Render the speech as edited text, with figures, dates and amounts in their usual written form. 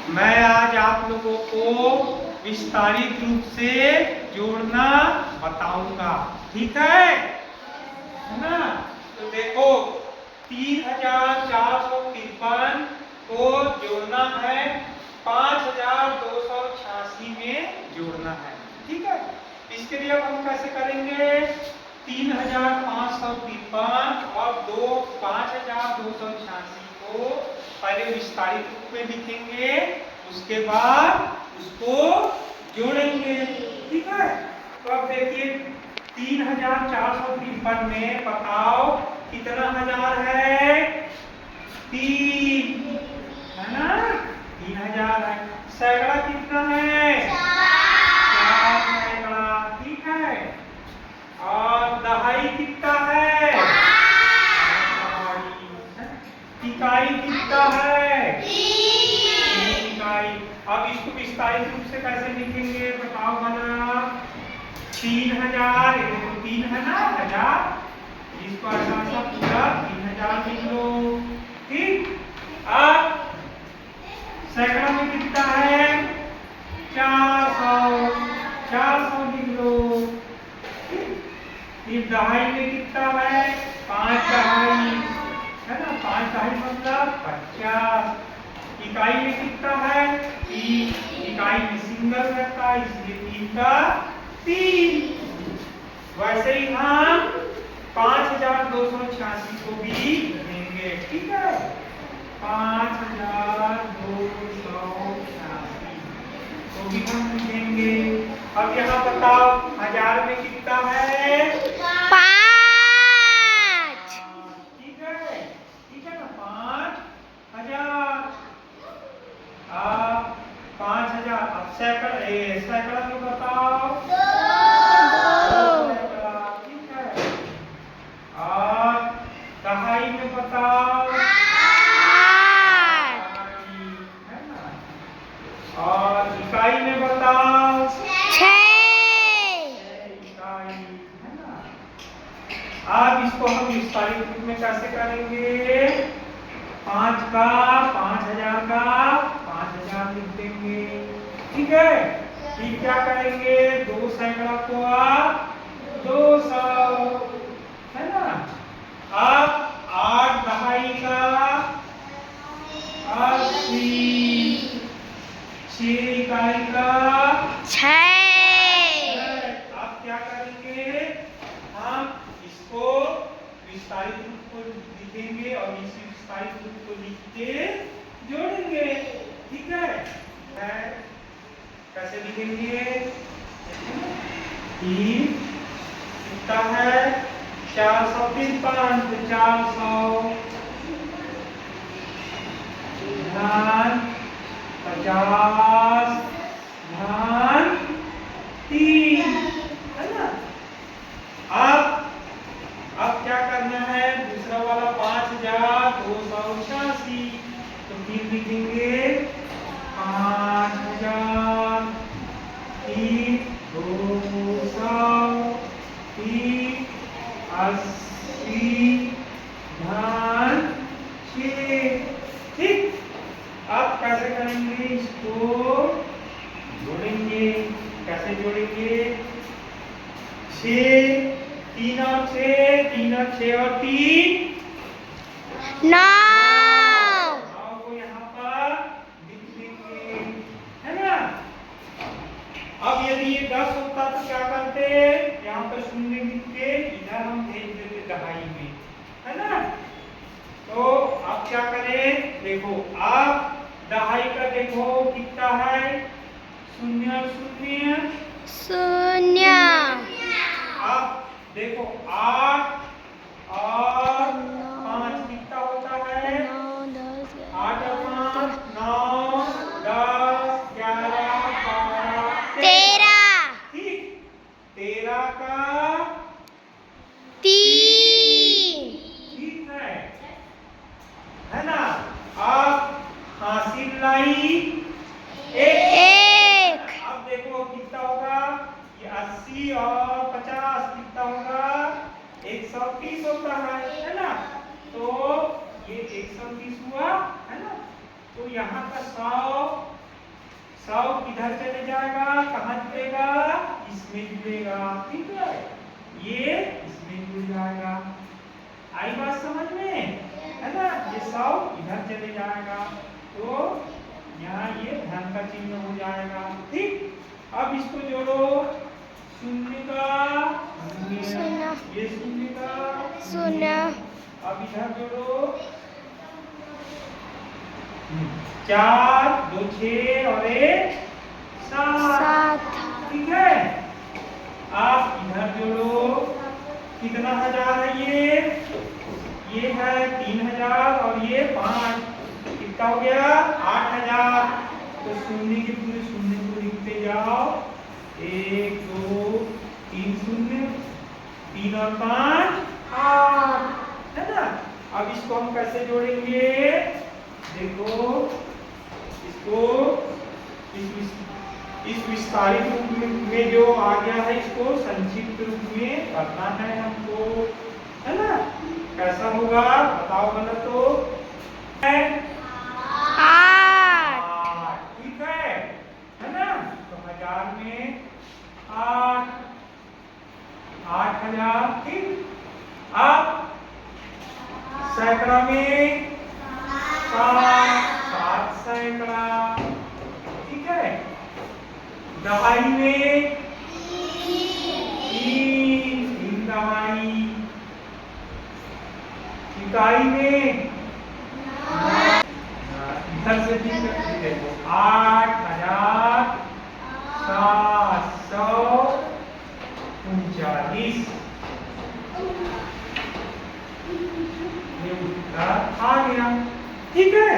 मैं आज आप लोगों को विस्तारित रूप से जोड़ना बताऊंगा, ठीक है ना। तो देखो 3453 को जोड़ना है 5286 में जोड़ना है, ठीक है। इसके लिए अब हम कैसे करेंगे, 3553 और 5286 को पहले विस्तारित रूप में लिखेंगे, उसके बाद उसको जोड़ेंगे, ठीक है। तो अब देखिए 3453 में बताओ कितना हजार है, 3 है ना, 3000 है। सैकड़ा कितना है, 4 सैकड़ा, ठीक है। और दहाई कितना है, इकाई कितना है, 3 इकाई। अब इसको विस्तारित रूप से कैसे लिखेंगे बताओ भला, 3000, ये देखो 3 है ना, हजार, इसको ऐसा सा पूरा 3000 लिख लो, ठीक। अब सैकड़ा में कितना है, 400, 400 लिख लो, ठीक। फिर दहाई में कितना है, 5 दहाई है ना, 5 दहाई मतलब 50। इकाई में कितना है, 3, इकाई में सिंगल रहता है इसलिए 3 का 3। वैसे ही हम 5286 को भी लिखेंगे, ठीक है। 5286 को भी हम लिखेंगे। अब यहाँ बताओ हजार में कितना है, 5। ठीक है ना, 5000। अब 5000, अब सैकड़ा में बताओ, 2 सैकड़ा, ठीक है। और दहाई में बताओ, 8। है ना। और इकाई में बताओ, 6। इकाई, है ना। अब इसको हम विस्तारित रूप में कैसे करेंगे, 5 का 5000 का 5000 लिख देंगे, ठीक है। फिर क्या करेंगे, 2 सैकड़ा को आप 200, है ना। अब 8 दहाई का 80, 6 इकाई का 6। आप क्या करेंगे, हम इसको विस्तारित रूप को लिखेंगे और इस विस्तारित रूप को लिख के जोड़ेंगे, ठीक है। कैसे लिखेंगे, कितना है, 453, तो 400 ध्यान 50 ध्यान 3, है ना। अब क्या करना है, दूसरा वाला 5286, तो फिर लिखेंगे 5000, फिर 200, फिर 80 ध्यान 6, ठीक। अब कैसे करेंगे, इसको जोड़ेंगे, कैसे जोड़ेंगे, 6, 3 और 6, 3 और 6 और 3 9। को यहाँ पर लिख देंगे, है ना। अब यदि ये 10 होता तो क्या करते, यहाँ पर शून्य लिख के इधर हम भेज देते दहाई में, है ना। तो अब क्या करें, देखो अब दहाई का देखो कितना है, 0 0। 0। अब देखो 8 और 5 कितना होता है, 8 और 5 9 10 11 12 13, ठीक। 13 का 3। ठीक है ना। अब हासिल लाई 1। अब देखो कितना होगा, ये 80 और 50 कितना होगा, 130 होता है ना। तो ये 130 हुआ, है ना। तो यहाँ का 100 100 किधर चले जाएगा, कहाँ जुड़ेगा, इसमें जुड़ेगा। ठीक है, ये इसमें जुड़ जाएगा। आई बात समझ में, है ना। ये 100 इधर चले जाएगा तो यहाँ ये धन का चिन्ह हो जाएगा। ठीक, अब इसको जोड़ो, शून्य का शून्य, ये शून्य का शून्य। अब इधर जोड़ो, 4 2 6 और 1 7। ठीक है, आप इधर जोड़ो, कितना हजार है ये है 3000 और ये 5, कितना हो गया 8000। तो शून्य के पूरे शून्य को लिखते जाओ, 1 2 3 शून्य, 3 और 5 8, है ना। अब इसको हम कैसे जोड़ेंगे, देखो इसको इस विस्तारित रूप में जो आ गया है, इसको संक्षिप्त रूप में करना है हमको, है ना। कैसा होगा बताओ, गलत हो 8। ठीक है ना। तो 1000 में 8 8000। ठीक, अब सैकड़ा में 7 सैकड़ा। ठीक है, दहाई में 3 दहाई, इकाई में इधर से देखो 8739। ये उत्तर आ गया। ठीक है,